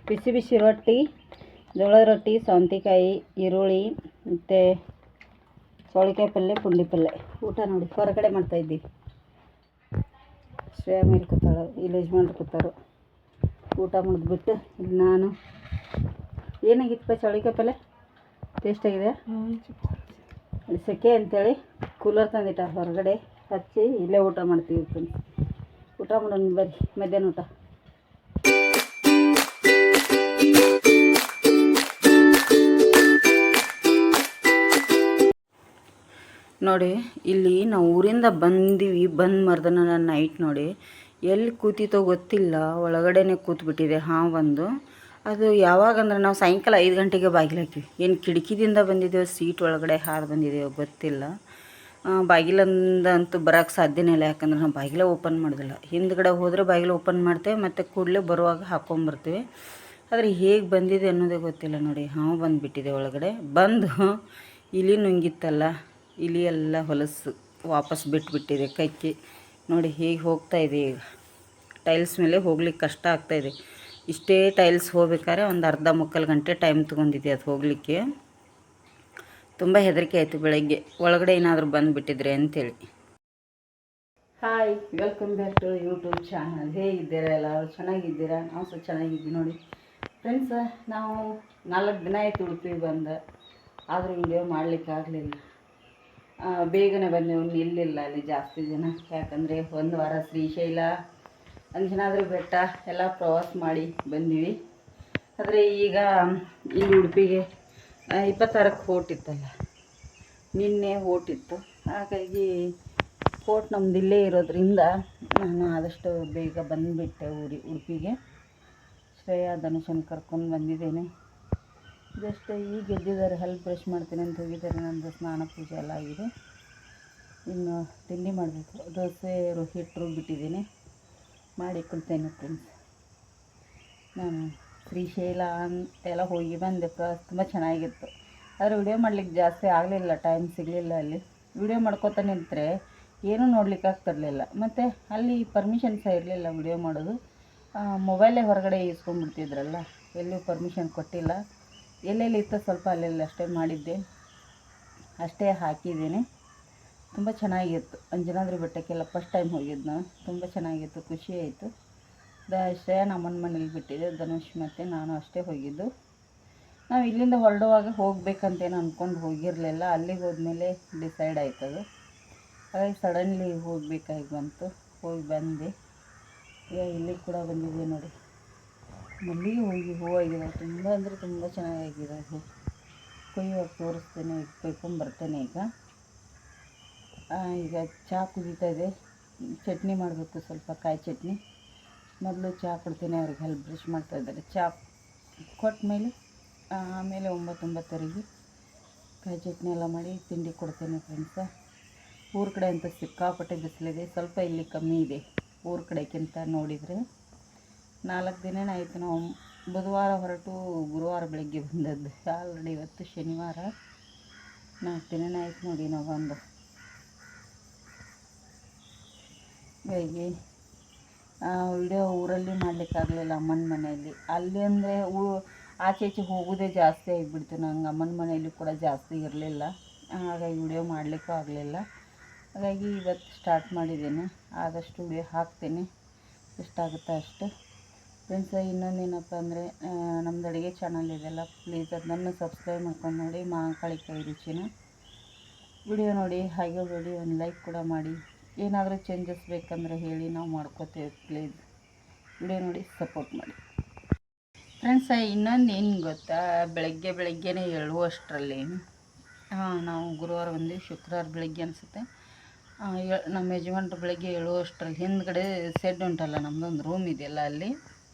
ಬಿಸಿ ಬಿಸಿ ರೊಟ್ಟಿ, ಜೋಳದ ರೊಟ್ಟಿ, ಸೌಂತಿಕಾಯಿ, ಈರುಳ್ಳಿ ಮತ್ತು ಚೌಳಿಕಾಯಿ ಪಲ್ಯ, ಪುಂಡಿ ಪಲ್ಯ. ಊಟ ನೋಡಿ ಹೊರಗಡೆ ಮಾಡ್ತಾಯಿದ್ದೀವಿ. ಶ್ರೇಯ ಮೇಲೆ ಕೂತಾಳು, ಇಲ್ಲಿ ಯಜಮಾನ್ರು ಕೂತಾರು. ಊಟ ಮಾಡಿದ್ಬಿಟ್ಟು ಇಲ್ಲಿ ನಾನು ಏನಾಗಿತ್ತಪ್ಪ ಚೌಳಿಕಾಯಿ ಪಲ್ಯ ಟೇಸ್ಟಾಗಿದೆ. ಅಲ್ಲಿ ಸೆಕೆ ಅಂತೇಳಿ ಕೂಲರ್ ತಂದಿಟ್ಟ ಹೊರಗಡೆ ಹಚ್ಚಿ ಇಲ್ಲೇ ಊಟ ಮಾಡ್ತೀವಿ. ಊಟ ಮಾಡೋಣ ಬರ್ರಿ, ಮಧ್ಯಾಹ್ನ ಊಟ. ನೋಡಿ ಇಲ್ಲಿ ನಾವು ಊರಿಂದ ಬಂದೀವಿ. ಬಂದು ಮರ್ದನ ನೈಟ್ ನೋಡಿ ಎಲ್ಲಿ ಕೂತಿತ್ತೋ ಗೊತ್ತಿಲ್ಲ, ಒಳಗಡೆನೆ ಕೂತ್ಬಿಟ್ಟಿದೆ ಹಾವೊಂದು. ಅದು ಯಾವಾಗಂದ್ರೆ ನಾವು ಸಾಯಂಕಾಲ 5 ಗಂಟೆಗೆ ಬಾಗಿಲು ಹಾಕಿವಿ. ಏನು ಕಿಟಕಿದಿಂದ ಬಂದಿದ್ದೇವೆ, ಸೀಟ್ ಒಳಗಡೆ ಹಾದು ಬಂದಿದ್ದೇವೆ ಗೊತ್ತಿಲ್ಲ. ಬಾಗಿಲಿಂದಂತೂ ಬರೋಕ್ಕೆ ಸಾಧ್ಯನೇ ಇಲ್ಲ, ಯಾಕಂದ್ರೆ ನಾವು ಬಾಗಿಲೇ ಓಪನ್ ಮಾಡೋದಿಲ್ಲ. ಹಿಂದ್ಗಡೆ ಹೋದರೆ ಬಾಗಿಲು ಓಪನ್ ಮಾಡ್ತೇವೆ, ಮತ್ತು ಕೂಡಲೇ ಬರುವಾಗ ಹಾಕ್ಕೊಂಬರ್ತೀವಿ. ಆದರೆ ಹೇಗೆ ಬಂದಿದೆ ಅನ್ನೋದೇ ಗೊತ್ತಿಲ್ಲ. ನೋಡಿ ಹಾವು ಬಂದುಬಿಟ್ಟಿದೆ ಒಳಗಡೆ. ಬಂದು ಇಲಿ ನುಂಗಿತ್ತಲ್ಲ, ಇಲಿ ಎಲ್ಲ ಹೊಲಸು ವಾಪಸ್ ಬಿಟ್ಟುಬಿಟ್ಟಿದೆ ಕೈಗೆ. ನೋಡಿ ಹೇಗೆ ಹೋಗ್ತಾ ಇದೆ ಈಗ. ಟೈಲ್ಸ್ ಮೇಲೆ ಹೋಗ್ಲಿಕ್ಕೆ ಕಷ್ಟ ಆಗ್ತಾಯಿದೆ. ಇಷ್ಟೇ ಟೈಲ್ಸ್ ಹೋಗ್ಬೇಕಾದ್ರೆ ಒಂದು ಅರ್ಧ ಮುಕ್ಕಾಲು ಗಂಟೆ ಟೈಮ್ ತೊಗೊಂಡಿದೆ ಅದು ಹೋಗಲಿಕ್ಕೆ. ತುಂಬ ಹೆದರಿಕೆ ಆಯಿತು ಬೆಳಗ್ಗೆ, ಒಳಗಡೆ ಏನಾದರೂ ಬಂದುಬಿಟ್ಟಿದ್ರೆ ಅಂಥೇಳಿ. Hi, welcome back to YouTube channel. ಹೇಗಿದ್ದೀರಾ ಎಲ್ಲರೂ? ಚೆನ್ನಾಗಿದ್ದೀರಾ? ನಾವು ಸಹ ಚೆನ್ನಾಗಿದ್ದೀವಿ. ನೋಡಿ ಫ್ರೆಂಡ್ಸ್, ನಾವು 4 ದಿನ ಆಯಿತು ಉಡುಪಿಗೆ ಬಂದು, ಆದರೂ ವಿಡಿಯೋ ಮಾಡಲಿಕ್ಕಾಗಲಿಲ್ಲ. ಬೇಗನೆ ಬಂದೆವು, ನಿಲ್ಲಿಲ್ಲ ಅಲ್ಲಿ ಜಾಸ್ತಿ ಜನ. ಯಾಕಂದರೆ ಒಂದು ವಾರ ಶ್ರೀಶೈಲ, ಅಂಜನಾದ್ರಿ ಬೆಟ್ಟ ಎಲ್ಲ ಪ್ರವಾಸ ಮಾಡಿ ಬಂದೀವಿ. ಆದರೆ ಈಗ ಇಲ್ಲಿ ಉಡುಪಿಗೆ 26ಕ್ಕೆ ಹೋಟಿತ್ತಲ್ಲ, ನಿನ್ನೆ ಹೋಟಿತ್ತು. ಹಾಗಾಗಿ ಹೋಟ್ ನಮ್ದು ಇಲ್ಲೇ ಇರೋದ್ರಿಂದ ನಾನು ಆದಷ್ಟು ಬೇಗ ಬಂದುಬಿಟ್ಟೆ ಉಡುಪಿಗೆ. ಶ್ರೇಯಾ ಧನುಷನ್ ಕರ್ಕೊಂಡು ಬಂದಿದ್ದೇನೆ. ಜಸ್ಟ್ ಈಗ ಗೆದ್ದಿದ್ದಾರೆ, ಹಲ್ ಬ್ರಷ್ ಮಾಡ್ತೀನಿ ಅಂತ ಹೋಗಿದ್ದಾರೆ. ನಂದು ಸ್ನಾನ ಪೂಜೆ ಎಲ್ಲ ಆಗಿದೆ. ಇನ್ನು ತಿಂಡಿ ಮಾಡಬೇಕು. ದೋಸೆ ಹಿಟ್ಟು ರುಬ್ಬಿಟ್ಟಿದ್ದೀನಿ, ಮಾಡಿ ಕೊಡ್ತೇನೆ ಫ್ರೆಂಡ್ಸ್. ನಾನು ಶ್ರೀಶೈಲ ಅಂತೆಲ್ಲ ಹೋಗಿ ಬಂದೆ. ಪ್ರವಾಸ ತುಂಬ ಚೆನ್ನಾಗಿತ್ತು. ಆದರೆ ವಿಡಿಯೋ ಮಾಡಲಿಕ್ಕೆ ಜಾಸ್ತಿ ಆಗಲಿಲ್ಲ, ಟೈಮ್ ಸಿಗಲಿಲ್ಲ. ಅಲ್ಲಿ ವಿಡಿಯೋ ಮಾಡ್ಕೋತಾ ನಿಂತರೆ ಏನೂ ನೋಡ್ಲಿಕ್ಕೆ ಆಗ್ತಿರಲಿಲ್ಲ. ಮತ್ತು ಅಲ್ಲಿ ಪರ್ಮಿಷನ್ ಸಹ ಇರಲಿಲ್ಲ ವಿಡಿಯೋ ಮಾಡೋದು. ಮೊಬೈಲೇ ಹೊರಗಡೆ ಇಸ್ಕೊಂಡ್ಬಿಡ್ತಿದ್ರಲ್ಲ, ಎಲ್ಲೂ ಪರ್ಮಿಷನ್ ಕೊಟ್ಟಿಲ್ಲ. ಎಲ್ಲೆಲ್ಲಿ ಇತ್ತು ಸ್ವಲ್ಪ ಅಲ್ಲೆಲ್ಲ ಅಷ್ಟೇ ಮಾಡಿದ್ದೆ, ಅಷ್ಟೇ ಹಾಕಿದ್ದೀನಿ. ತುಂಬ ಚೆನ್ನಾಗಿತ್ತು. ಅಂಜನಾದ್ರಿ ಬೆಟ್ಟಕ್ಕೆಲ್ಲ ಫಸ್ಟ್ ಟೈಮ್ ಹೋಗಿದ್ದು ನಾವು. ತುಂಬ ಚೆನ್ನಾಗಿತ್ತು, ಖುಷಿ ಆಯಿತು. ಶ್ರೇಯ ನಮ್ಮನ ಮನೇಲಿ ಬಿಟ್ಟಿದೆ, ಧನುಷ್ ಮತ್ತು ನಾನು ಅಷ್ಟೇ ಹೋಗಿದ್ದು. ನಾವು ಇಲ್ಲಿಂದ ಹೊರಡುವಾಗ ಹೋಗ್ಬೇಕಂತೇನು ಅಂದ್ಕೊಂಡು ಹೋಗಿರಲಿಲ್ಲ. ಅಲ್ಲಿಗೆ ಹೋದ್ಮೇಲೆ ಡಿಸೈಡ್ ಆಯ್ತದು. ಹಾಗಾಗಿ ಸಡನ್ಲಿ ಹೋಗಬೇಕಾಗಿ ಬಂತು, ಹೋಗಿ ಬಂದೆ. ಈಗ ಇಲ್ಲಿ ಕೂಡ ಬಂದಿದೆ ನೋಡಿ, ಮಲ್ಲಿಗೆ ಹೂವಾಗಿದ್ದಾವೆ. ತುಂಬ ಅಂದರೆ ತುಂಬ ಚೆನ್ನಾಗಿದ್ದಾವೆ ಹೂ. ಕೊಯ್ಯುವಾಗ ತೋರಿಸ್ತೇನೆ, ಕೊಯ್ಕೊಂಬರ್ತೇನೆ ಈಗ. ಈಗ ಚಹಾ ಕುದೀತಾ ಇದೆ. ಚಟ್ನಿ ಮಾಡಬೇಕು, ಸ್ವಲ್ಪ ಕಾಯಿ ಚಟ್ನಿ. ಮೊದಲು ಚಹಾ ಕೊಡ್ತೇನೆ ಅವ್ರಿಗೆ, ಹಲ್ ಬ್ರಷ್ ಮಾಡ್ತಾಯಿದ್ದಾರೆ. ಚಹಾ ಕೊಟ್ಟ ಮೇಲೆ ಆಮೇಲೆ 9-9:30 ಕಾಯಿ ಚಟ್ನಿ ಎಲ್ಲ ಮಾಡಿ ತಿಂಡಿ ಕೊಡ್ತೇನೆ ಫ್ರೆಂಡ್ಸ. ಊರ ಕಡೆ ಅಂತ ಸಿಕ್ಕಾಪಟ್ಟೆ ಬಿಸಿಲಿದೆ, ಸ್ವಲ್ಪ ಇಲ್ಲಿ ಕಮ್ಮಿ ಇದೆ ಊರ ಕಡೆಗಿಂತ ನೋಡಿದರೆ. 4 ದಿನ ಆಯಿತು. ನಾವು ಬುಧವಾರ ಹೊರಟು ಗುರುವಾರ ಬೆಳಗ್ಗೆ ಬಂದದ್ದು. ಆಲ್ರೆಡಿ ಇವತ್ತು ಶನಿವಾರ, 4 ದಿನ ಆಯಿತು ನೋಡಿ ನಾವು ಬಂದು. ಹೀಗಾಗಿ ವಿಡಿಯೋ ಊರಲ್ಲಿ ಮಾಡಲಿಕ್ಕಾಗಲಿಲ್ಲ, ಅಮ್ಮನ ಮನೆಯಲ್ಲಿ. ಅಲ್ಲಿ ಅಂದರೆ ಆಚೆ ಈಚೆ ಹೋಗೋದೇ ಜಾಸ್ತಿ ಆಗಿಬಿಡ್ತು ನಂಗೆ. ಅಮ್ಮನ ಮನೆಯಲ್ಲಿ ಕೂಡ ಜಾಸ್ತಿ ಇರಲಿಲ್ಲ, ಹಾಗಾಗಿ ವಿಡಿಯೋ ಮಾಡಲಿಕ್ಕೂ ಆಗಲಿಲ್ಲ. ಹಾಗಾಗಿ ಇವತ್ತು ಸ್ಟಾರ್ಟ್ ಮಾಡಿದ್ದೇನೆ. ಆದಷ್ಟು ವಿಡಿಯೋ ಹಾಕ್ತೇನೆ, ಎಷ್ಟಾಗುತ್ತೋ ಅಷ್ಟು. ಫ್ರೆಂಡ್ಸ್, ಇನ್ನೊಂದೇನಪ್ಪ ಅಂದರೆ ನಮ್ಮದು ಅಡುಗೆ ಚಾನಲ್ ಇದೆಲ್ಲ, ಪ್ಲೀಸ್ ಅದನ್ನು ಸಬ್ಸ್ಕ್ರೈಬ್ ಮಾಡ್ಕೊಂಡು ನೋಡಿ. ಮಹಾಕಾಳಿ ಕೈ ರುಚಿನ ವಿಡಿಯೋ ನೋಡಿ, ಹಾಗೆ ವಿಡಿಯೋ ಒಂದು ಲೈಕ್ ಕೂಡ ಮಾಡಿ. ಏನಾದರೂ ಚೇಂಜಸ್ ಬೇಕಂದರೆ ಹೇಳಿ, ನಾವು ಮಾಡ್ಕೋತೇವೆ. ಪ್ಲೀಸ್ ವಿಡಿಯೋ ನೋಡಿ ಸಪೋರ್ಟ್ ಮಾಡಿ ಫ್ರೆಂಡ್ಸ್. ಇನ್ನೊಂದು ಏನು ಗೊತ್ತಾ, ಬೆಳಗ್ಗೆನೇ ಹೇಳುವಷ್ಟರಲ್ಲಿ ನಾವು ಗುರುವಾರ ಬಂದು ಶುಕ್ರವಾರ ಬೆಳಗ್ಗೆ ಅನಿಸುತ್ತೆ, ನಮ್ಮ ಯಜಮಾನ್ರು ಬೆಳಗ್ಗೆ ಹೇಳುವಷ್ಟರಲ್ಲಿ ಹಿಂದ್ಗಡೆ ಸೆಡ್ ಉಂಟಲ್ಲ, ನಮ್ಮದೊಂದು ರೂಮ್ ಇದೆಯಲ್ಲ, ಅಲ್ಲಿ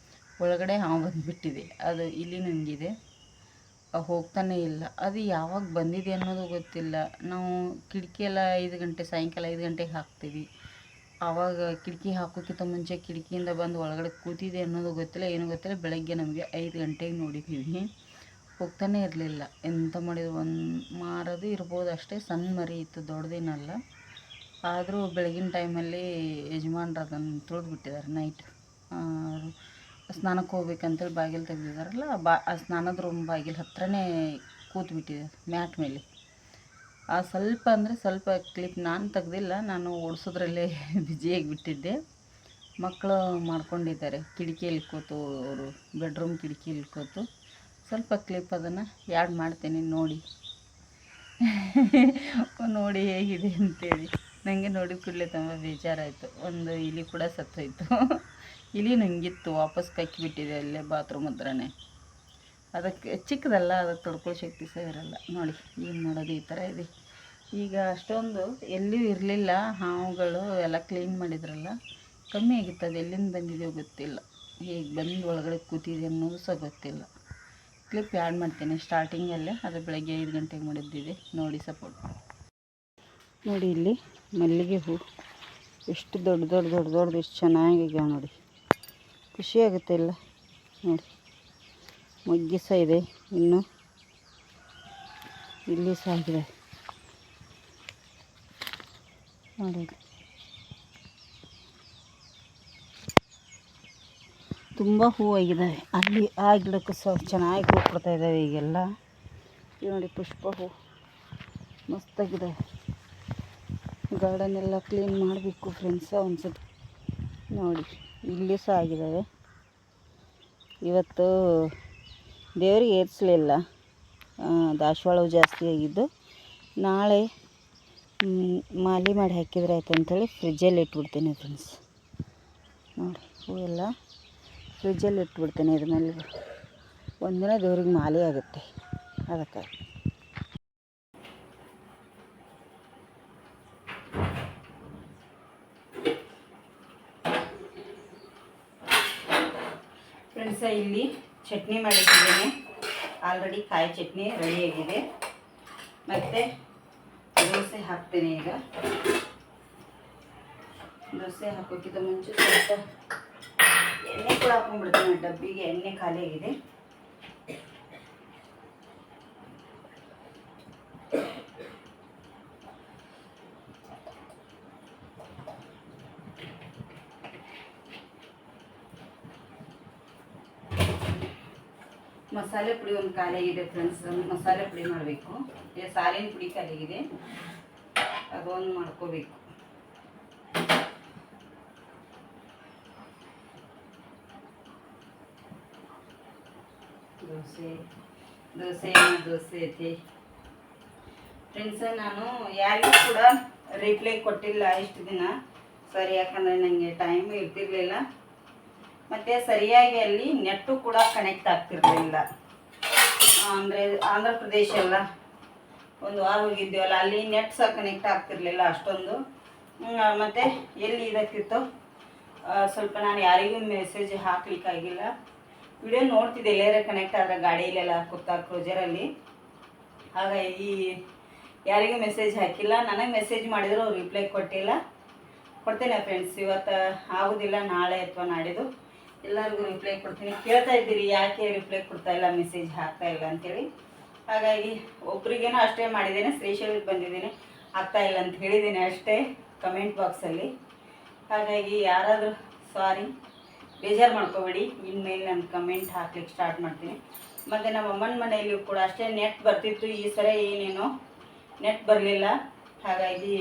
ಒಳಗಡೆ ಹಾವು ಬಂದುಬಿಟ್ಟಿದೆ. ಅದು ಇಲ್ಲಿ ನುಂಗಿದೆ, ಹೋಗ್ತಾನೇ ಇಲ್ಲ. ಅದು ಯಾವಾಗ ಬಂದಿದೆ ಅನ್ನೋದು ಗೊತ್ತಿಲ್ಲ. ನಾವು ಕಿಟಕಿ ಎಲ್ಲ 5 ಗಂಟೆ, ಸಾಯಂಕಾಲ 5 ಗಂಟೆಗೆ ಹಾಕ್ತೀವಿ. ಆವಾಗ ಕಿಟಕಿ ಹಾಕೋಕ್ಕಿಂತ ಮುಂಚೆ ಕಿಟಕಿಯಿಂದ ಬಂದು ಒಳಗಡೆ ಕೂತಿದೆ ಅನ್ನೋದು ಗೊತ್ತಿಲ್ಲ, ಏನೂ ಗೊತ್ತಿಲ್ಲ. ಬೆಳಗ್ಗೆ ನಮಗೆ 5 ಗಂಟೆಗೆ ನೋಡಿದ್ದೀವಿ, ಹೋಗ್ತಾನೇ ಇರಲಿಲ್ಲ. ಎಂತ ಮಾಡಿದ್ರು, ಒಂದು ಮಾರೋದು ಇರ್ಬೋದು ಅಷ್ಟೇ, ಸಣ್ಣ ಮರಿ ಇತ್ತು, ದೊಡ್ಡದೇನಲ್ಲ. ಆದರೂ ಬೆಳಗಿನ ಟೈಮಲ್ಲಿ ಯಜಮಾನ್ರು ಅದನ್ನು ತುಳಿದ್ಬಿಟ್ಟಿದ್ದಾರೆ. ನೈಟ್ ಸ್ನಾನಕ್ಕೆ ಹೋಗ್ಬೇಕಂತೇಳಿ ಬಾಗಿಲು ತೆಗೆದಿದ್ದಾರಲ್ಲ ಆ ಸ್ನಾನದ ರೂಮ್ ಬಾಗಿಲು ಹತ್ರನೇ ಕೂತ್ಬಿಟ್ಟಿದೆ ಮ್ಯಾಟ್ ಮೇಲೆ. ಆ ಸ್ವಲ್ಪ ಅಂದರೆ ಸ್ವಲ್ಪ ಕ್ಲಿಪ್ ನಾನು ತೆಗ್ದಿಲ್ಲ, ನಾನು ಓಡಿಸೋದ್ರಲ್ಲೇ ಬ್ಯುಸಿಯಾಗಿಬಿಟ್ಟಿದ್ದೆ. ಮಕ್ಕಳು ಮಾಡ್ಕೊಂಡಿದ್ದಾರೆ ಕಿಟಕಿಯಲ್ಲಿ ಕೂತು, ಅವರು ಬೆಡ್ರೂಮ್ ಕಿಟಕಿಯಲ್ಲಿ ಕೂತು. ಸ್ವಲ್ಪ ಕ್ಲಿಪ್ ಅದನ್ನು ಆ್ಯಡ್ ಮಾಡ್ತೀನಿ ನೋಡಿ ನೋಡಿ ಹೇಗಿದೆ ಅಂತೇಳಿ. ನನಗೆ ನೋಡಿದ ಕೂಡಲೇ ತುಂಬ ಬೇಜಾರಾಯಿತು. ಒಂದು ಇಲಿ ಕೂಡ ಸತ್ತೋಯ್ತು. ಇಲಿ ನನಗಿತ್ತು, ವಾಪಸ್ ಕಕ್ಕಿಬಿಟ್ಟಿದೆ ಅಲ್ಲೇ ಬಾತ್ರೂಮ್ ಹತ್ರನೇ. ಅದಕ್ಕೆ ಚಿಕ್ಕದಲ್ಲ, ಅದಕ್ಕೆ ತಡ್ಕೊಳ್ಳೋ ಶಕ್ತಿ ಸಹ ಇರಲ್ಲ. ನೋಡಿ ಏನು ಮಾಡೋದು, ಈ ಥರ ಇದೆ. ಈಗ ಅಷ್ಟೊಂದು ಎಲ್ಲಿಯೂ ಇರಲಿಲ್ಲ ಹಾವುಗಳು, ಎಲ್ಲ ಕ್ಲೀನ್ ಮಾಡಿದ್ರಲ್ಲ, ಕಮ್ಮಿ ಆಗಿತ್ತು. ಅದು ಎಲ್ಲಿಂದ ಬಂದಿದೆಯೋ ಗೊತ್ತಿಲ್ಲ, ಹೇಗೆ ಬಂದು ಒಳಗಡೆ ಕೂತಿದೆ ಅನ್ನೋದು ಸಹ ಗೊತ್ತಿಲ್ಲ. ಕ್ಲಿಪ್ ಆ್ಯಡ್ ಮಾಡ್ತೇನೆ ಸ್ಟಾರ್ಟಿಂಗಲ್ಲೇ. ಅದು ಬೆಳಗ್ಗೆ 5 ಗಂಟೆಗೆ ಮಾಡಿದ್ದಿದೆ ನೋಡಿ, ಸಪೋರ್ಟ್ ನೋಡಿ. ಇಲ್ಲಿ ಮಲ್ಲಿಗೆ ಹೂ ಎಷ್ಟು ದೊಡ್ಡದು ಎಷ್ಟು ಚೆನ್ನಾಗಿದೆ ನೋಡಿ, ಖುಷಿಯಾಗುತ್ತೆ ಎಲ್ಲ ನೋಡಿ. ಮೊಗ್ಗು ಸಹ ಇದೆ, ಇನ್ನು ಇಲ್ಲಿ ಸಹ ಆಗಿದೆ ನೋಡಿ. ತುಂಬ ಹೂವಾಗಿದ್ದಾವೆ ಅಲ್ಲಿ. ಆ ಗಿಡಕ್ಕೂ ಸಹ ಚೆನ್ನಾಗಿ ಹೂ ಕೊಡ್ತಾ ಇದ್ದಾವೆ ಈಗೆಲ್ಲ. ನೋಡಿ ಪುಷ್ಪ ಹೂ ಮಸ್ತಾಗಿದೆ. ಗಾರ್ಡನ್ ಎಲ್ಲ ಕ್ಲೀನ್ ಮಾಡಬೇಕು ಫ್ರೆಂಡ್ಸ ಒಂದ್ಸತಿ. ನೋಡಿ ಇಲ್ಲಿ ಸಹ ಆಗಿದ್ದಾವೆ. ಇವತ್ತು ದೇವರಿಗೆ ಏರಿಸಲಿಲ್ಲ, ದಾಸವಾಳ ಜಾಸ್ತಿ ಆಗಿದ್ದು. ನಾಳೆ ಮಾಲೆ ಮಾಡಿ ಹಾಕಿದ್ರೆ ಆಯ್ತು ಅಂಥೇಳಿ ಫ್ರಿಜ್ಜಲ್ಲಿ ಇಟ್ಬಿಡ್ತೀನಿ ಫ್ರೆಂಡ್ಸ್. ನೋಡಿ ಹೂವೆಲ್ಲ ಫ್ರಿಜ್ಜಲ್ಲಿ ಇಟ್ಬಿಡ್ತೇನೆ. ಇದ್ರ ಮೇಲೆ ಒಂದಿನ ದೇವ್ರಿಗೆ ಮಾಲೆ ಆಗುತ್ತೆ ಅದಕ್ಕೆ. ಫ್ರೆಂಡ್ಸ ಇಲ್ಲಿ ಚಟ್ನಿ ಮಾಡಿಟ್ಟಿದ್ದೇನೆ ಆಲ್ರೆಡಿ. ಕಾಯಿ ಚಟ್ನಿ ರೆಡಿಯಾಗಿದೆ. ಮತ್ತು ದೋಸೆ ಹಾಕ್ತೇನೆ ಈಗ. ದೋಸೆ ಹಾಕೋಕ್ಕಿಂತ ಮುಂಚೆ ಸ್ವಲ್ಪ ಎಣ್ಣೆ ಕೂಡ ಹಾಕೊಂಡ್ಬಿಡ್ತೀನಿ. ಡಬ್ಬಿಗೆ ಎಣ್ಣೆ ಖಾಲಿ ಆಗಿದೆ. ಮಸಾಲೆ ಪುಡಿ ಒಂದು ಖಾಲಿ ಆಗಿದೆ ಫ್ರೆಂಡ್ಸ್. ಮಸಾಲೆ ಪುಡಿ ಮಾಡಬೇಕು. ಸಾರಿನ ಪುಡಿ ಖಾಲಿ ಆಗಿದೆ, ಅದೊಂದು ಮಾಡ್ಕೋಬೇಕು. ದೋಸೆ ಐತಿ ಫ್ರೆಂಡ್ಸ. ನಾನು ಯಾರಿಗೂ ಕೂಡ ರಿಪ್ಲೈ ಕೊಟ್ಟಿಲ್ಲ ಇಷ್ಟು ದಿನ ಸರಿ, ಯಾಕಂದರೆ ನನಗೆ ಟೈಮು ಇರ್ತಿರ್ಲಿಲ್ಲ. ಮತ್ತು ಸರಿಯಾಗಿ ಅಲ್ಲಿ ನೆಟ್ಟು ಕೂಡ ಕನೆಕ್ಟ್ ಆಗ್ತಿರ್ಲಿಲ್ಲ. ಅಂದರೆ ಆಂಧ್ರ ಪ್ರದೇಶ ಎಲ್ಲ ಒಂದು ವಾರ ಹೋಗಿದ್ದೀವಲ್ಲ, ಅಲ್ಲಿ ನೆಟ್ ಸಹ ಕನೆಕ್ಟ್ ಆಗ್ತಿರ್ಲಿಲ್ಲ ಅಷ್ಟೊಂದು. ಮತ್ತು ಎಲ್ಲಿ ಇದಕ್ಕಿತ್ತು ಸ್ವಲ್ಪ ನಾನು ಯಾರಿಗೂ ಮೆಸೇಜ್ ಹಾಕ್ಲಿಕ್ಕಾಗಿಲ್ಲ. ವಿಡಿಯೋ ನೋಡ್ತಿದ್ದೆ ಎಲ್ಲಾರ ಕನೆಕ್ಟ್ ಆದರೆ ಗಾಡಿಯಲ್ಲೆಲ್ಲ ಕೂತಾಗ ಕ್ಲೋಜರಲ್ಲಿ. ಹಾಗಾಗಿ ಯಾರಿಗೂ ಮೆಸೇಜ್ ಹಾಕಿಲ್ಲ. ನನಗೆ ಮೆಸೇಜ್ ಮಾಡಿದ್ರು ಅವ್ರು ರಿಪ್ಲೈ ಕೊಡ್ತೇನೆ ಫ್ರೆಂಡ್ಸ್. ಇವತ್ತು ಆಗೋದಿಲ್ಲ, ನಾಳೆ ಅಥವಾ ನಾಡಿದ್ದು ಎಲ್ಲರಿಗೂ ರಿಪ್ಲೈ ಕೊಡ್ತೀನಿ. ಕೇಳ್ತಾ ಇದ್ದೀರಿ ಯಾಕೆ ರಿಪ್ಲೈ ಕೊಡ್ತಾಯಿಲ್ಲ, ಮೆಸೇಜ್ ಹಾಕ್ತಾಯಿಲ್ಲ ಅಂಥೇಳಿ. ಹಾಗಾಗಿ ಒಬ್ರಿಗೇನೋ ಅಷ್ಟೇ ಮಾಡಿದ್ದೇನೆ, ಶ್ರೀಶೈಲಕ್ಕೆ ಬಂದಿದ್ದೇನೆ, ಆಗ್ತಾಯಿಲ್ಲ ಅಂತ ಹೇಳಿದ್ದೇನೆ ಅಷ್ಟೇ ಕಮೆಂಟ್ ಬಾಕ್ಸಲ್ಲಿ. ಹಾಗಾಗಿ ಯಾರಾದರೂ ಸಾರಿ, ಬೇಜಾರು ಮಾಡ್ಕೋಬೇಡಿ. ಇನ್ಮೇಲೆ ನಾನು ಕಮೆಂಟ್ ಹಾಕ್ಲಿಕ್ಕೆ ಸ್ಟಾರ್ಟ್ ಮಾಡ್ತೀನಿ. ಮತ್ತು ನಮ್ಮ ಅಮ್ಮನ ಮನೆಯಲ್ಲೂ ಕೂಡ ಅಷ್ಟೇ ನೆಟ್ ಬರ್ತಿತ್ತು. ಈ ಸಲ ಏನೇನೋ ನೆಟ್ ಬರಲಿಲ್ಲ. ಹಾಗಾಗಿ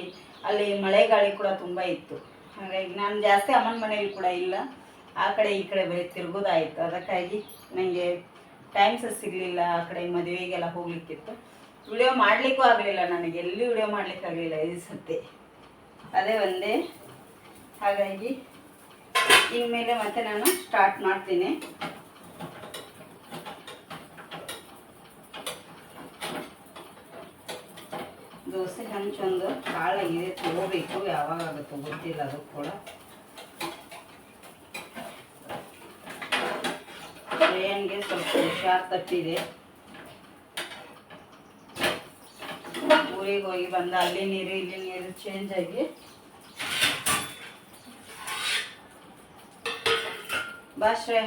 ಅಲ್ಲಿ ಮಳೆ ಗಾಳಿ ಕೂಡ ತುಂಬ ಇತ್ತು. ಹಾಗಾಗಿ ನಾನು ಜಾಸ್ತಿ ಅಮ್ಮನ ಮನೆಯಲ್ಲಿ ಕೂಡ ಇಲ್ಲ, ಆ ಕಡೆ ಈ ಕಡೆ ಬರೀ ತಿರುಗೋದಾಯಿತು. ಅದಕ್ಕಾಗಿ ನನಗೆ ಟೈಮ್ ಸಹ ಸಿಗಲಿಲ್ಲ. ಆ ಕಡೆ ಮದುವೆಗೆಲ್ಲ ಹೋಗ್ಲಿಕ್ಕಿತ್ತು. ವಿಡಿಯೋ ಮಾಡಲಿಕ್ಕೂ ಆಗಲಿಲ್ಲ, ನನಗೆ ಎಲ್ಲಿ ವಿಡಿಯೋ ಮಾಡಲಿಕ್ಕಾಗಲಿಲ್ಲ ಈ ಸತಿ. ಅದೇ ಒಂದೇ. ಹಾಗಾಗಿ ಇನ್ಮೇಲೆ ಮತ್ತೆ ನಾನು ಸ್ಟಾರ್ಟ್ ಮಾಡ್ತೀನಿ. ದೋಸೆ ಹಂಚೊಂದು ಕಾಳಾಗಿದೆ, ತಗೋಬೇಕು. ಯಾವಾಗ ಆಗುತ್ತೋ ಗೊತ್ತಿಲ್ಲ, ಅದು ಕೂಡ. ಶ್ರೇಯನ್ಗೆ ಸ್ವಲ್ಪ ಹುಷಾರು ತಪ್ಪಿದೆ. ಊರಿಗೆ ಹೋಗಿ ಬಂದ, ಅಲ್ಲಿ ನೀರು ಇಲ್ಲಿ ನೀರು ಚೇಂಜ್ ಆಗಿ. ಬಾ ಶ್ರೇಯ.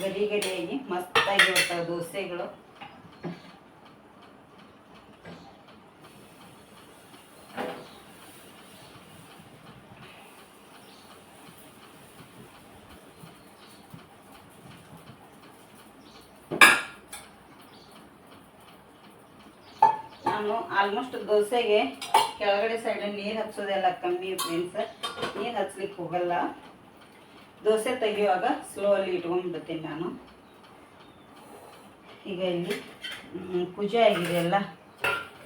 ಗಡಿಯಾಗಿ ಮಸ್ತಾಗಿ ಬರ್ತಾವೆ ದೋಸೆಗಳು. ನಾನು ಆಲ್ಮೋಸ್ಟ್ ದೋಸೆಗೆ ಕೆಳಗಡೆ ಸೈಡ್ ನೀರು ಹಚ್ಚೋದೆಲ್ಲ ಕಮ್ಮಿ ಫ್ರೆಂಡ್ಸ್. ನೀರು ಹಚ್ಲಿಕ್ಕೆ ಹೋಗಲ್ಲ. ದೋಸೆ ತೆಗಿಯುವಾಗ ಸ್ಲೋಲಿ ಇಟ್ಕೊಂಡ್ಬಿಡ್ತೀನಿ ನಾನು. ಈಗ ಇಲ್ಲಿ ಪೂಜೆ ಆಗಿದೆ ಎಲ್ಲ,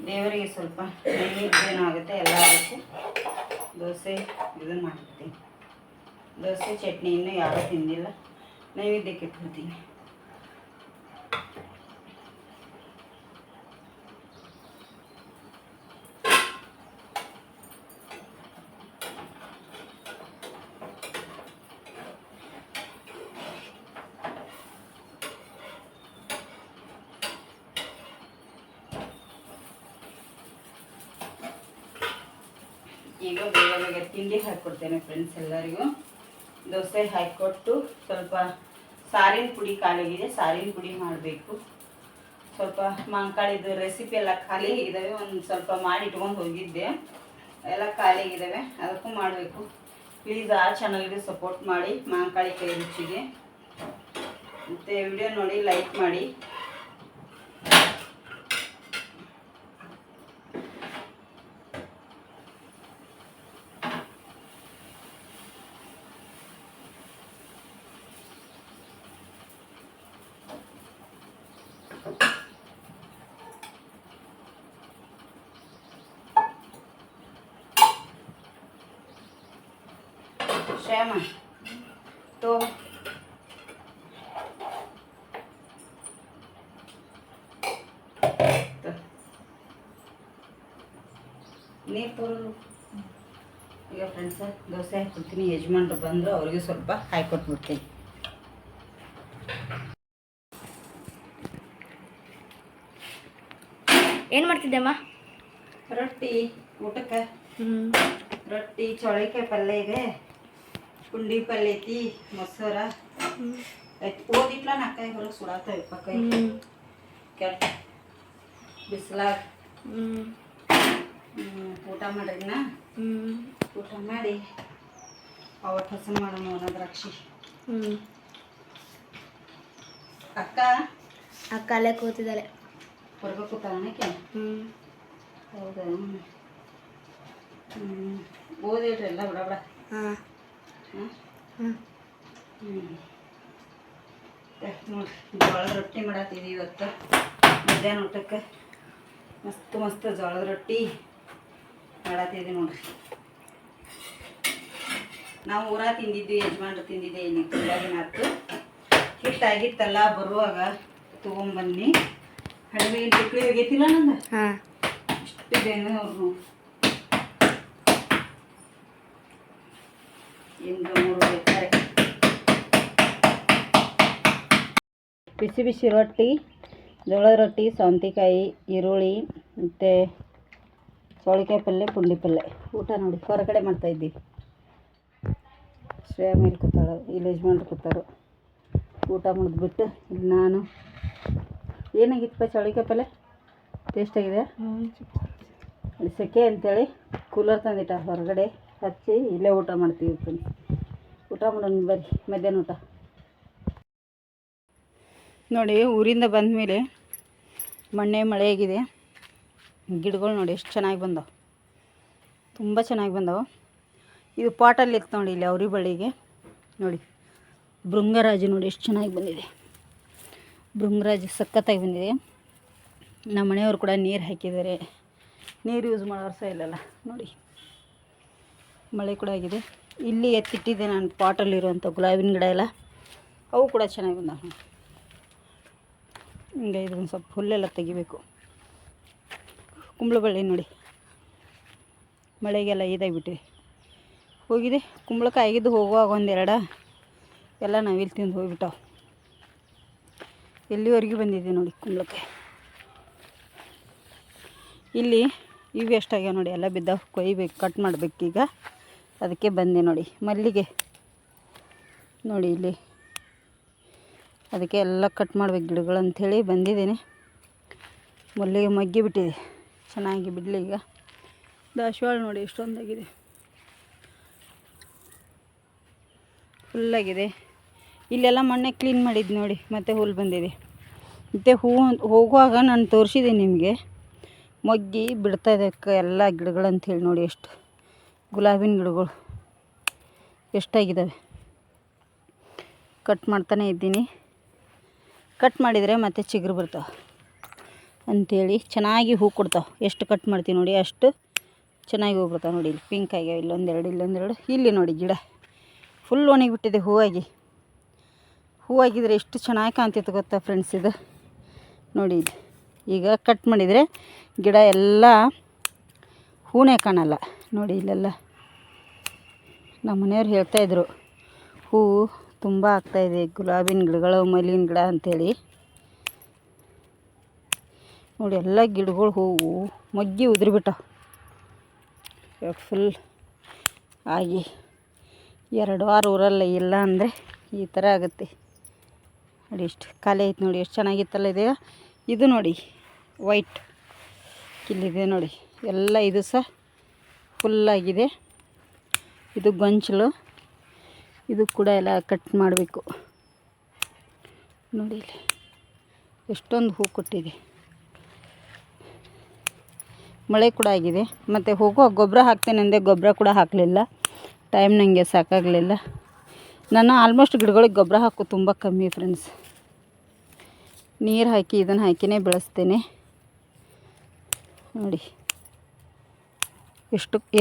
ದೇವರಿಗೆ ಸ್ವಲ್ಪ ನೈವೇದ್ಯ ಆಗುತ್ತೆ ಎಲ್ಲದಕ್ಕೂ. ದೋಸೆ ಇದನ್ನು ಮಾಡ್ಬಿಡ್ತೀನಿ. ದೋಸೆ ಚಟ್ನಿ ಇನ್ನೂ ಯಾರೂ ತಿಂದಿಲ್ಲ, ನೈವೇದ್ಯಕ್ಕೆ ಇಟ್ಬಿಡ್ತೀನಿ. ಈಗ ಬೇಗ ಬೇಗ ತಿಂಡಿ ಹಾಕ್ಕೊಡ್ತೇನೆ ಫ್ರೆಂಡ್ಸ್ ಎಲ್ಲರಿಗೂ. ದೋಸೆ ಹಾಕಿಕೊಟ್ಟು ಸ್ವಲ್ಪ ಸಾರಿನ ಪುಡಿ ಖಾಲಿಯಾಗಿದೆ, ಸಾರಿನ ಪುಡಿ ಮಾಡಬೇಕು. ಸ್ವಲ್ಪ ಮಾಂಕಾಳಿದು ರೆಸಿಪಿ ಎಲ್ಲ ಖಾಲಿ ಆಗಿದ್ದಾವೆ. ಒಂದು ಸ್ವಲ್ಪ ಮಾಡಿ ಇಟ್ಕೊಂಡು ಹೋಗಿದ್ದೆ, ಎಲ್ಲ ಖಾಲಿ ಆಗಿದ್ದಾವೆ, ಅದಕ್ಕೂ ಮಾಡಬೇಕು. ಪ್ಲೀಸ್ ಆ ಚಾನಲ್ಗೆ ಸಪೋರ್ಟ್ ಮಾಡಿ, ಮಾಂಕಾಳಿ ಕೈ ರುಚಿಗೆ. ಮತ್ತು ವಿಡಿಯೋ ನೋಡಿ ಲೈಕ್ ಮಾಡಿ. ಶ್ಯಾಮ तो ನೀರು ತೋರಲು. ಈಗ ಫ್ರೆಂಡ್ಸ್ ದೋಸೆ ಹಾಕ್ಬಿಡ್ತೀನಿ. ಯಜಮಾನ್ರು ಬಂದರು, ಅವ್ರಿಗೆ ಸ್ವಲ್ಪ ಹಾಕ್ಕೊಟ್ಬಿಡ್ತೀನಿ. ಏನು ಮಾಡ್ತಿದ್ದೆಮ್ಮ? ರೊಟ್ಟಿ ಊಟಕ್ಕೆ. ರೊಟ್ಟಿ, ಚೌಳಿಕಾಯಿ ಪಲ್ಯ ಇದೆ, ಪುಂಡಿ ಪಲ್ಯ ಐತಿ, ಮೊಸರ ಐತಿ. ಓದಿಟ್ಲ ನಾಲ್ಕಾಯಿ ಹೊರಗೆ ಸುಡಾತಾವೆ ಪಕ್ಕೈ ಕೆಟ್ಟ ಬಿಸಿಲಾಗ. ಊಟ ಮಾಡಿದ್ನ, ಊಟ ಮಾಡಿ ಅವತ್ತು ಹಸು ಮಾಡೋಣ ಅನ್ನೋ ದ್ರಾಕ್ಷಿ. ಅಕ್ಕ ಅಲ್ಲೇ ಕೂತಿದ್ದಾರೆ, ಹೊರಗೆ ಕೂತಾಳನಕ್ಕೆ. ಹೌದಾ? ಓದಿಡ್ರಿ ಎಲ್ಲ ಬಿಡ ಬಿಡ. ನೋಡ್ರಿ ಜೋಳದ ರೊಟ್ಟಿ ಮಾಡತ್ತೀವಿ ಇವತ್ತು ಮಧ್ಯಾಹ್ನ ಊಟಕ್ಕೆ. ಮಸ್ತ್ ಮಸ್ತ್ ಜೋಳದ ರೊಟ್ಟಿ ಮಾಡತ್ತಿದ್ವಿ ನೋಡ್ರಿ. ನಾವು ಊರಾಗ ತಿಂದಿದ್ವಿ, ಯಜಮಾನ್ರು ತಿಂದಿದ್ದೆ. ಈಗ ತುಂಬ ದಿನ ಆಯ್ತು. ಹಿಟ್ಟಾಗಿತ್ತಲ್ಲ, ಬರುವಾಗ ತೊಗೊಂಬನ್ನಿ. ಹಡಿವೆ ಟಿಕ್ಳಿ ಹೋಗೈತಿಲ್ಲ ನಂದು. ಇಷ್ಟು ಬೇಗ ಅವ್ರು ಬಿಸಿ ಬಿಸಿ ರೊಟ್ಟಿ, ಜೋಳದ ರೊಟ್ಟಿ, ಸೌಂತಿಕಾಯಿ, ಈರುಳ್ಳಿ ಮತ್ತು ಚೌಳಿಕಾಯಿ ಪಲ್ಯ, ಪುಂಡಿ ಪಲ್ಯ. ಊಟ ನೋಡಿ ಹೊರಗಡೆ ಮಾಡ್ತಾಯಿದ್ದೀವಿ. ಶ್ರೇಯ ಮೇಲೆ ಕೂತಾಳು, ಇಲ್ಲಿ ಯಜಮಾನ್ರು ಕೂತಾರು. ಊಟ ಮಾಡಿದ್ಬಿಟ್ಟು ಇಲ್ಲಿ ನಾನು. ಏನಾಗಿತ್ತಪ್ಪ ಚೌಳಿಕಾಯಿ ಪಲ್ಯ? ಟೇಸ್ಟಾಗಿದೆ. ಅಲ್ಲಿ ಸೆಕೆ ಅಂತೇಳಿ ಕೂಲರ್ ತಂದಿಟ್ಟ ಹೊರಗಡೆ ಹಚ್ಚಿ ಇಲ್ಲೇ ಊಟ ಮಾಡ್ತೀವಿ ಫ್ರೆಂಡ್ಸ್. ಊಟ ಮಾಡೋಣ ಬರ್ರಿ, ಮಧ್ಯಾಹ್ನ ಊಟ ನೋಡಿ. ಊರಿಂದ ಬಂದಮೇಲೆ ಮಳೆ ಆಗಿದೆ. ಗಿಡಗಳು ನೋಡಿ ಎಷ್ಟು ಚೆನ್ನಾಗಿ ಬಂದವು, ತುಂಬ ಚೆನ್ನಾಗಿ ಬಂದವು. ಇದು ಪಾಟಲ್ಲಿ ಇತ್ತು ನೋಡಿ, ಇಲ್ಲಿ ಅವ್ರಿ ಬಳ್ಳಿಗೆ ನೋಡಿ. ಭೃಂಗರಾಜು ನೋಡಿ ಎಷ್ಟು ಚೆನ್ನಾಗಿ ಬಂದಿದೆ. ಭೃಂಗರಾಜು ಸಖತ್ತಾಗಿ ಬಂದಿದೆ. ನಮ್ಮ ಮನೆಯವರು ಕೂಡ ನೀರು ಹಾಕಿದ್ದಾರೆ. ನೀರು ಯೂಸ್ ಮಾಡೋರು ಸಹ ಇಲ್ಲಲ್ಲ ನೋಡಿ. ಮಳೆ ಕೂಡ ಆಗಿದೆ. ಇಲ್ಲಿ ಎತ್ತಿಟ್ಟಿದ್ದೆ ನಾನು ಪಾಟಲ್ಲಿರುವಂಥ ಗುಲಾಬಿನ ಗಿಡ ಎಲ್ಲ, ಅವು ಕೂಡ ಚೆನ್ನಾಗಿ ಬಂದವು. ಹಿಂಗೆ ಇದೊಂದು ಸ್ವಲ್ಪ ಹುಲ್ಲೆಲ್ಲ ತೆಗಿಬೇಕು. ಕುಂಬಳಬಳ್ಳಿ ನೋಡಿ, ಮಳೆಗೆಲ್ಲ ಇದಾಗಿಬಿಟ್ಟಿವೆ, ಹೋಗಿದೆ. ಕುಂಬಳಕಾಯಿ ಆಗಿದ್ದು ಹೋಗುವಾಗ ಒಂದೆರಡು ಎಲ್ಲ ನಾವಿಲ್ಲಿ ತಿಂದು ಹೋಗ್ಬಿಟ್ಟಾವೆ. ಎಲ್ಲಿವರೆಗೂ ಬಂದಿದೆ ನೋಡಿ ಕುಂಬಳಕಾಯಿ. ಇಲ್ಲಿ ಇವು ಎಷ್ಟಾಗ್ಯಾವ ನೋಡಿ, ಎಲ್ಲ ಬಿದ್ದಾವೆ. ಕೊಯ್ಬೇಕು, ಕಟ್ ಮಾಡಬೇಕೀಗ. ಅದಕ್ಕೆ ಬಂದೆ ನೋಡಿ. ಮಲ್ಲಿಗೆ ನೋಡಿ ಇಲ್ಲಿ, ಅದಕ್ಕೆ ಎಲ್ಲ ಕಟ್ ಮಾಡ್ಬೇಕು ಗಿಡಗಳು ಅಂಥೇಳಿ ಬಂದಿದ್ದೇನೆ. ಮಲ್ಲಿಗೆ ಮಗ್ಗಿ ಬಿಟ್ಟಿದೆ, ಚೆನ್ನಾಗಿ ಬಿಡಲಿ ಈಗ. ದಾಸವಾಳ ನೋಡಿ ಎಷ್ಟೊಂದಾಗಿದೆ, ಫುಲ್ಲಾಗಿದೆ. ಇಲ್ಲೆಲ್ಲ ಮಣ್ಣೆ ಕ್ಲೀನ್ ಮಾಡಿದ್ದು ನೋಡಿ, ಮತ್ತು ಹುಲ್ಲು ಬಂದಿದೆ. ಮತ್ತು ಹೂವು ಹೋಗುವಾಗ ನಾನು ತೋರಿಸಿದ್ದೀನಿ ನಿಮಗೆ. ಮೊಗ್ಗಿ ಬಿಡ್ತಾ ಇದೆ ಎಲ್ಲ ಗಿಡಗಳು ಅಂಥೇಳಿ ನೋಡಿ ಎಷ್ಟು ಗುಲಾಬಿನ ಗಿಡಗಳು ಎಷ್ಟಾಗಿದ್ದಾವೆ. ಕಟ್ ಮಾಡ್ತಾನೆ ಇದ್ದೀನಿ. ಕಟ್ ಮಾಡಿದರೆ ಮತ್ತೆ ಚಿಗುರು ಬರ್ತಾವೆ ಅಂಥೇಳಿ ಚೆನ್ನಾಗಿ ಹೂ ಕೊಡ್ತಾವೆ. ಎಷ್ಟು ಕಟ್ ಮಾಡ್ತೀವಿ ನೋಡಿ ಅಷ್ಟು ಚೆನ್ನಾಗಿ ಹೂ ಬರ್ತಾವೆ. ನೋಡಿ ಇಲ್ಲಿ ಪಿಂಕ್ ಆಗ್ಯಾವೆ, ಇಲ್ಲೊಂದೆರಡು. ಇಲ್ಲಿ ನೋಡಿ ಗಿಡ ಫುಲ್ ಒಣಗಿಬಿಟ್ಟಿದೆ ಹೂವಾಗಿದ್ರೆ ಎಷ್ಟು ಚೆನ್ನಾಗಿ ಕಾಣ್ತಿತ್ತು ಗೊತ್ತಾ ಫ್ರೆಂಡ್ಸ್. ಇದು ನೋಡಿ ಇದು ಈಗ ಕಟ್ ಮಾಡಿದರೆ ಗಿಡ ಎಲ್ಲ ಹೂನೇ ಕಾಣಲ್ಲ. ನೋಡಿ ಇಲ್ಲೆಲ್ಲ ನಮ್ಮ ಮನೆಯವ್ರು ಹೇಳ್ತಾಯಿದ್ರು ಹೂವು ತುಂಬ ಆಗ್ತಾಯಿದೆ, ಗುಲಾಬಿನ ಗಿಡಗಳು, ಮಲ್ಲಿನ ಗಿಡ ಅಂಥೇಳಿ. ನೋಡಿ ಎಲ್ಲ ಗಿಡಗಳು ಹೂವು ಮೊಗ್ಗಿ ಉದುರಿಬಿಟ್ಟವು. ಫುಲ್ ಆಗಿ 2 ವಾರ ಊರಲ್ಲ ಇಲ್ಲ ಅಂದರೆ ಈ ಥರ ಆಗುತ್ತೆ. ನೋಡಿ ಎಷ್ಟು ಖಾಲಿ ಐತೆ ನೋಡಿ, ಎಷ್ಟು ಚೆನ್ನಾಗಿತ್ತಲ್ಲ ಇದೆ. ಇದು ನೋಡಿ ವೈಟ್ ಇಲ್ಲಿದೆ ನೋಡಿ ಎಲ್ಲ, ಇದು ಸಹ ಫುಲ್ಲಾಗಿದೆ. ಇದು ಗೊಂಚಲು, ಇದು ಕೂಡ ಎಲ್ಲ ಕಟ್ ಮಾಡಬೇಕು. ನೋಡಿ ಇಲ್ಲಿ ಎಷ್ಟೊಂದು ಹೂ ಕೊಟ್ಟಿದೆ. ಮಳೆ ಕೂಡ ಆಗಿದೆ. ಮತ್ತು ಹೋಗೋ ಗೊಬ್ಬರ ಹಾಕ್ತೇನೆ ಅಂದೆ, ಗೊಬ್ಬರ ಕೂಡ ಹಾಕಲಿಲ್ಲ. ಟೈಮ್ ನನಗೆ ಸಾಕಾಗಲಿಲ್ಲ. ನಾನು ಆಲ್ಮೋಸ್ಟ್ ಗಿಡಗಳಿಗೆ ಗೊಬ್ಬರ ಹಾಕೋ ತುಂಬ ಕಮ್ಮಿ ಫ್ರೆಂಡ್ಸ್. ನೀರು ಹಾಕಿ ಇದನ್ನು ಹಾಕಿನೇ ಬೆಳೆಸ್ತೇನೆ. ನೋಡಿ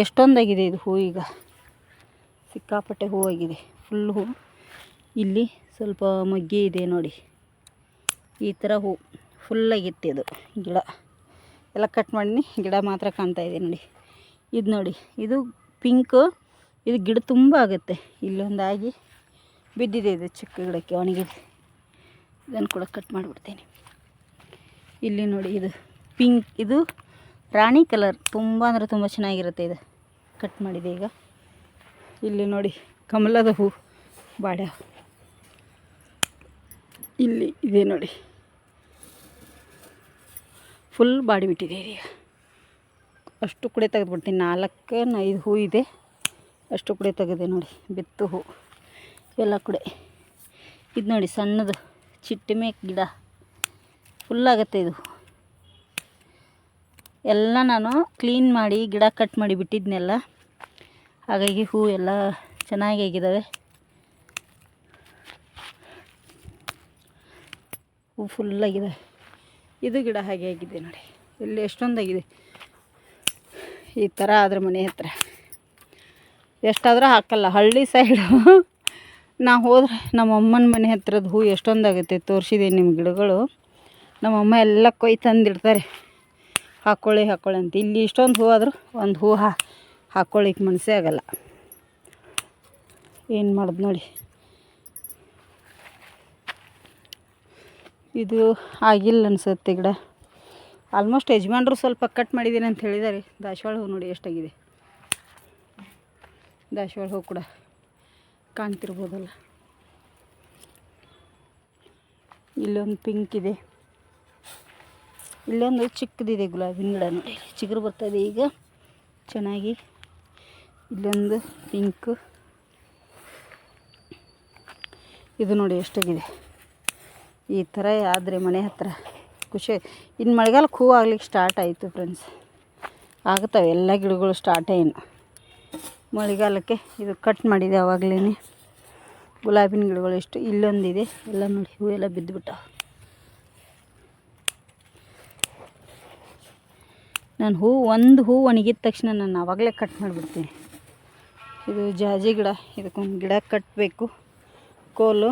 ಎಷ್ಟೊಂದಾಗಿದೆ ಇದು ಹೂ. ಈಗ ಸಿಕ್ಕಾಪಟ್ಟೆ ಹೂವಾಗಿದೆ, ಫುಲ್ ಹೂ. ಇಲ್ಲಿ ಸ್ವಲ್ಪ ಮೊಗ್ಗಿ ಇದೆ ನೋಡಿ, ಈ ಥರ ಹೂ ಫುಲ್ಲಾಗಿತ್ತು. ಇದು ಗಿಡ ಎಲ್ಲ ಕಟ್ ಮಾಡೀನಿ, ಗಿಡ ಮಾತ್ರ ಕಾಣ್ತಾ ಇದೆ ನೋಡಿ. ಇದು ನೋಡಿ, ಇದು ಪಿಂಕು. ಇದು ಗಿಡ ತುಂಬ ಆಗುತ್ತೆ. ಇಲ್ಲೊಂದಾಗಿ ಬಿದ್ದಿದೆ, ಇದು ಚಿಕ್ಕ ಗಿಡಕ್ಕೆ ಒಣಗಿದೆ. ಇದನ್ನು ಕೂಡ ಕಟ್ ಮಾಡಿಬಿಡ್ತೀನಿ. ಇಲ್ಲಿ ನೋಡಿ ಇದು ಪಿಂಕ್, ಇದು ರಾಣಿ ಕಲರ್, ತುಂಬ ಅಂದರೆ ತುಂಬ ಚೆನ್ನಾಗಿರುತ್ತೆ. ಇದು ಕಟ್ ಮಾಡಿದೆ ಈಗ. ಇಲ್ಲಿ ನೋಡಿ ಕಮಲದ ಹೂ ಬಾಳೆ. ಇಲ್ಲಿ ಇದೆ ನೋಡಿ, ಫುಲ್ ಬಾಡಿಬಿಟ್ಟಿದೆ ಈಗ. ಅಷ್ಟು ಕೂಡ ತೆಗೆದುಬಿಡ್ತೀನಿ. 4-5 ಹೂ ಇದೆ, ಅಷ್ಟು ಕೂಡ ತೆಗೆದೆ ನೋಡಿ. ಬಿತ್ತು ಹೂ ಎಲ್ಲ ಕೂಡ. ಇದು ನೋಡಿ ಸಣ್ಣದು ಚಿಟ್ಟಿಮೆ ಗಿಡ, ಫುಲ್ಲಾಗತ್ತೆ ಇದು. ಎಲ್ಲ ನಾನು ಕ್ಲೀನ್ ಮಾಡಿ ಗಿಡ ಕಟ್ ಮಾಡಿ ಬಿಟ್ಟಿದ್ನೆಲ್ಲ, ಹಾಗಾಗಿ ಹೂ ಎಲ್ಲ ಚೆನ್ನಾಗಿ ಆಗಿದ್ದಾವೆ. ಹೂ ಫುಲ್ಲಾಗಿದೆ. ಇದು ಗಿಡ ಹಾಗೆ ಆಗಿದೆ ನೋಡಿ, ಇಲ್ಲಿ ಎಷ್ಟೊಂದಾಗಿದೆ. ಈ ಥರ ಆದ್ರೆ ಮನೆ ಹತ್ರ ಎಷ್ಟಾದರೂ ಹಾಕಲ್ಲ. ಹಳ್ಳಿ ಸೈಡು ನಾ ಹೋದ್ರೆ ನಮ್ಮ ಅಮ್ಮನ ಮನೆ ಹತ್ರದ ಹೂ ಎಷ್ಟೊಂದಾಗುತ್ತೆ ತೋರಿಸಿದೆ ನಿಮ್ಮ ಗಿಡಗಳು. ನಮ್ಮಮ್ಮ ಎಲ್ಲ ಕೊಯ್ ತಂದಿಡ್ತಾರೆ, ಹಾಕ್ಕೊಳ್ಳಿ ಅಂತ. ಇಲ್ಲಿ ಇಷ್ಟೊಂದು ಹೂ ಆದರೂ ಒಂದು ಹೂ ಹಾಕ್ಕೊಳ್ಳಿಕ್ಕೆ ಮನಸ್ಸೇ ಆಗಲ್ಲ. ಏನು ಮಾಡೋದು ನೋಡಿ. ಇದು ಆಗಿಲ್ಲ ಅನಿಸುತ್ತೆ ಗಿಡ. ಆಲ್ಮೋಸ್ಟ್ ಯಜಮಾನ್ರು ಸ್ವಲ್ಪ ಕಟ್ ಮಾಡಿದ್ದೀನಿ ಅಂತ ಹೇಳಿದ್ದಾರೆ. ದಾಸವಾಳ ಹೂ ನೋಡಿ ಎಷ್ಟಾಗಿದೆ. ದಾಸವಾಳ ಹೂ ಕೂಡ ಕಾಣ್ತಿರ್ಬೋದಲ್ಲ. ಇಲ್ಲೊಂದು ಪಿಂಕ್ ಇದೆ, ಇಲ್ಲೊಂದು ಚಿಕ್ಕದಿದೆ ಗುಲಾಬಿನ ಗಿಡ ನೋಡಿ, ಚಿಗುರು ಬರ್ತಾಯಿದೆ ಈಗ ಚೆನ್ನಾಗಿ. ಇಲ್ಲೊಂದು ಪಿಂಕು, ಇದು ನೋಡಿ ಎಷ್ಟಾಗಿದೆ. ಈ ಥರ ಆದರೆ ಮನೆ ಹತ್ರ ಖುಷಿ. ಇನ್ನು ಮಳೆಗಾಲಕ್ಕೆ ಹೂ ಆಗ್ಲಿಕ್ಕೆ ಸ್ಟಾರ್ಟ್ ಆಯಿತು ಫ್ರೆಂಡ್ಸ್. ಆಗುತ್ತವೆ ಎಲ್ಲ ಗಿಡಗಳು ಸ್ಟಾರ್ಟೇ. ಏನು ಮಳೆಗಾಲಕ್ಕೆ ಇದು ಕಟ್ ಮಾಡಿದೆ ಆವಾಗಲೇ. ಗುಲಾಬಿನ ಗಿಡಗಳು ಎಷ್ಟು. ಇಲ್ಲೊಂದಿದೆ, ಎಲ್ಲ ನೋಡಿ ಹೂ ಎಲ್ಲ ಬಿದ್ದುಬಿಟ್ಟ. ನಾನು ಒಂದು ಹೂ ಒಣಗಿದ ತಕ್ಷಣ ನಾನು ಆವಾಗಲೇ ಕಟ್ ಮಾಡಿಬಿಡ್ತೀನಿ. ಇದು ಜಾಜಿ ಗಿಡ, ಇದಕ್ಕೊಂದು ಗಿಡ ಕಟ್ಟಬೇಕು ಕೋಲು.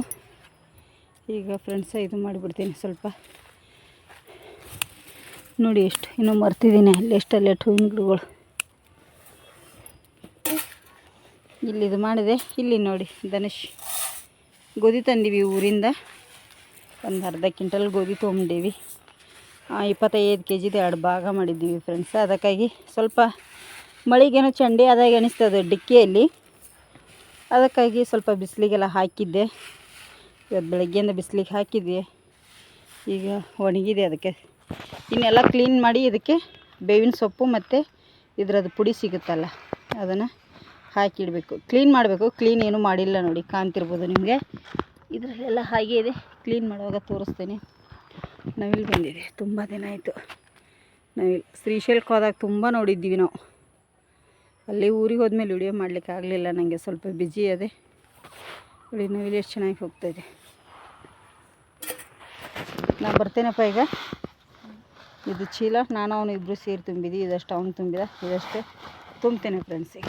ಈಗ ಫ್ರೆಂಡ್ಸ ಇದು ಮಾಡಿಬಿಡ್ತೀನಿ ಸ್ವಲ್ಪ. ನೋಡಿ ಎಷ್ಟು ಇನ್ನೂ ಮರ್ತಿದ್ದೀನಿ. ಅಲ್ಲೇ ಹೂವಿನ ಗಿಡಗಳು. ಇಲ್ಲಿ ಇದು ಮಾಡಿದೆ. ಇಲ್ಲಿ ನೋಡಿ ಧನುಷ್ ಗೋಧಿ ತಂದೀವಿ ಊರಿಂದ. ಒಂದು ಅರ್ಧ ಕ್ವಿಂಟಲ್ ಗೋಧಿ ತೊಗೊಂಡೀವಿ. 25 kg 2 ಭಾಗ ಮಾಡಿದ್ದೀವಿ ಫ್ರೆಂಡ್ಸ್. ಅದಕ್ಕಾಗಿ ಸ್ವಲ್ಪ ಮಳೆಗೇನೋ ಚಂಡಿ ಆದಾಗ ಅನಿಸ್ತದೆ ಡಿಕ್ಕಿಯಲ್ಲಿ. ಅದಕ್ಕಾಗಿ ಸ್ವಲ್ಪ ಬಿಸಿಲಿಗೆಲ್ಲ ಹಾಕಿದ್ದೆ. ಇವತ್ತು ಬೆಳಗ್ಗೆಯಿಂದ ಬಿಸಿಲಿಗೆ ಹಾಕಿದ್ದೆ. ಈಗ ಒಣಗಿದೆ. ಅದಕ್ಕೆ ಇನ್ನೆಲ್ಲ ಕ್ಲೀನ್ ಮಾಡಿ ಇದಕ್ಕೆ ಬೇವಿನ ಸೊಪ್ಪು ಮತ್ತು ಇದರದ್ದು ಪುಡಿ ಸಿಗುತ್ತಲ್ಲ ಅದನ್ನು ಹಾಕಿಡಬೇಕು. ಕ್ಲೀನ್ ಮಾಡಬೇಕು. ಕ್ಲೀನ್ ಏನೂ ಮಾಡಿಲ್ಲ ನೋಡಿ, ಕಾಣ್ತಿರ್ಬೋದು ನಿಮಗೆ. ಇದರಲ್ಲೆಲ್ಲ ಹಾಗೆ ಇದೆ. ಕ್ಲೀನ್ ಮಾಡುವಾಗ ತೋರಿಸ್ತೇನೆ. ನವಿಲು ಬಂದಿದೆ, ತುಂಬ ದಿನ ಆಯಿತು ನವಿಲು ಶ್ರೀಶೈಲಕ್ಕೆ ಹೋದಾಗ ತುಂಬ ನೋಡಿದ್ದೀವಿ ನಾವು. ಅಲ್ಲಿ ಊರಿಗೆ ಹೋದ್ಮೇಲೆ ವಿಡಿಯೋ ಮಾಡಲಿಕ್ಕೆ ಆಗಲಿಲ್ಲ, ನನಗೆ ಸ್ವಲ್ಪ ಬ್ಯುಸಿ ಅದೇ. ನೋಡಿ ನವಿಲು ಎಷ್ಟು ಚೆನ್ನಾಗಿ ಹೋಗ್ತಾಯಿದೆ. ನಾನು ಬರ್ತೇನಪ್ಪ ಈಗ. ಇದು ಚೀಲ ನಾನು ಅವನು ಇಬ್ಬರು ಸೇರಿ ತುಂಬಿದ್ವಿ. ಇದಷ್ಟು ಅವನು ತುಂಬಿದ, ಇದಷ್ಟೇ ತುಂಬ್ತೇನೆ ಫ್ರೆಂಡ್ಸ್ ಈಗ.